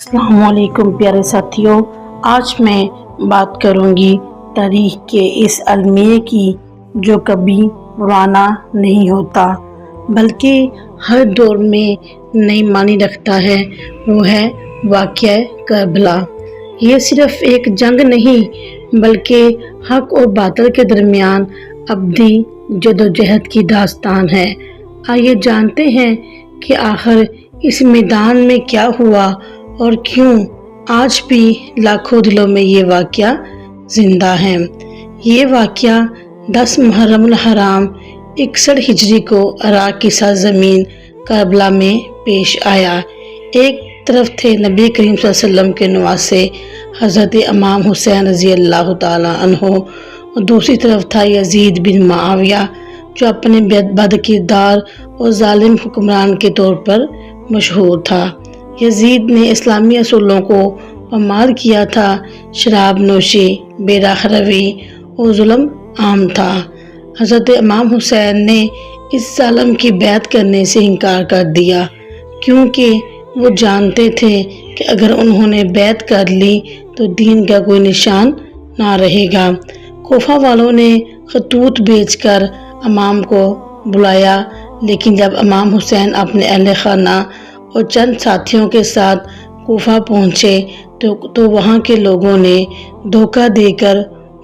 अस्सलाम वालेकुम प्यारे साथियों, आज मैं बात करूंगी तारीख के इस अलमिया की जो कभी पुराना नहीं होता बल्कि हर दौर में नई मानी रखता है। वो है वाक़या करबला। ये सिर्फ एक जंग नहीं बल्कि हक और बातिल के दरमियान अब्दी जदोजहद की दास्तान है। आइए जानते हैं कि आखिर इस मैदान में क्या हुआ और क्यों आज भी लाखों दिलों में ये वाक़या जिंदा है। ये वाक़या 10 मुहर्रम हराम 61 हिजरी को इराक की सरज़मीन करबला में पेश आया। एक तरफ थे नबी करीम सल्लल्लाहु अलैहि वसल्लम के नवासे हज़रत इमाम हुसैन रज़ी अल्लाह ताला अन्हो और दूसरी तरफ था यजीद बिन मुआविया जो अपने बदकिरदार और जालिम हुक्मरान के तौर पर मशहूर था। यजीद ने इस्लामी असूलों को पामाल किया था। शराब नोशी, बेराह रवी और जुल्म आम था। हज़रत इमाम हुसैन ने इस जालिम की बैत करने से इनकार कर दिया क्योंकि वो जानते थे कि अगर उन्होंने बैत कर ली तो दीन का कोई निशान ना रहेगा। कोफा वालों ने खतूत भेजकर इमाम को बुलाया, लेकिन जब इमाम हुसैन अपने अहले खाना और चंद साथियों के साथ कोफा पहुँचे तो वहाँ के लोगों ने धोखा देकर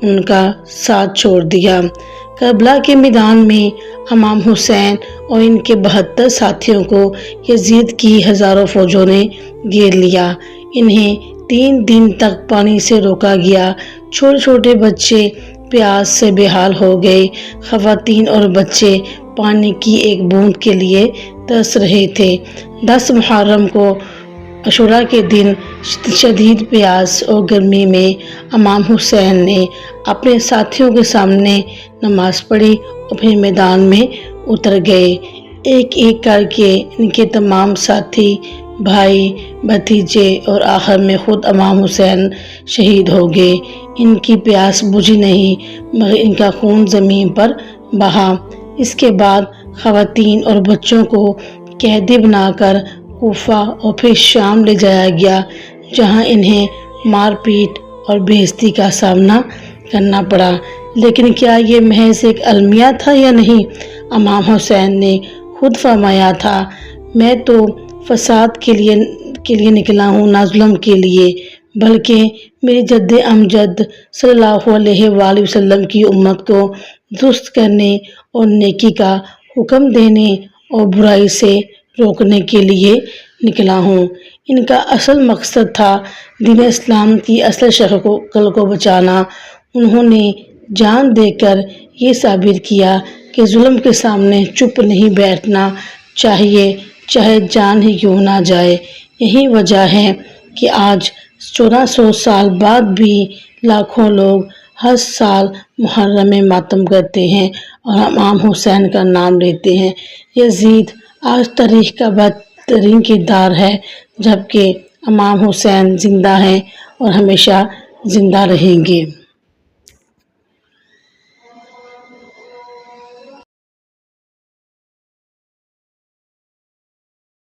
उनका साथ छोड़ दिया। करबला के मैदान में इमाम हुसैन और इनके 72 साथियों को यजीद की हज़ारों फौजों ने घेर लिया। इन्हें 3 दिन तक पानी से रोका गया। छोटे छोटे बच्चे प्यास से बेहाल हो गए। ख़वातीन और बच्चे पानी की एक बूंद के लिए तरस रहे थे। 10 मुहर्रम को अशूरा के दिन शदीद प्यास और गर्मी में इमाम हुसैन ने अपने साथियों के सामने नमाज पढ़ी और फिर मैदान में उतर गए। एक एक करके इनके तमाम साथी, भाई, भतीजे और आखिर में खुद इमाम हुसैन शहीद हो गए। इनकी प्यास बुझी नहीं मगर इनका खून ज़मीन पर बहा। इसके बाद ख़वातीन और बच्चों को कैदी बनाकर कूफा और फिर शाम ले जाया गया, जहां इन्हें मारपीट और बेइज्जती का सामना करना पड़ा। लेकिन क्या ये महज एक अलमिया था या नहीं? इमाम हुसैन ने खुद फरमाया था, मैं तो फसाद के लिए निकला हूँ, ना जुल्म के लिए, बल्कि मेरी जद्द अमजद सल्लल्लाहु अलैहि वसल्लम की उम्मत को दुरुस्त करने और नेकी का हुक्म देने और बुराई से रोकने के लिए निकला हूँ। इनका असल मकसद था दीन इस्लाम की असल शक्ल को बचाना। उन्होंने जान देकर ये साबित किया कि जुल्म के सामने चुप नहीं बैठना चाहिए, चाहे जान ही क्यों ना जाए। यही वजह है कि आज 1400 साल बाद भी लाखों लोग हर साल मुहर्रम में मातम करते हैं और इमाम हुसैन का नाम लेते हैं। यजीद आज तारीख का बदतरीन किरदार है, जबकि इमाम हुसैन जिंदा हैं और हमेशा जिंदा रहेंगे।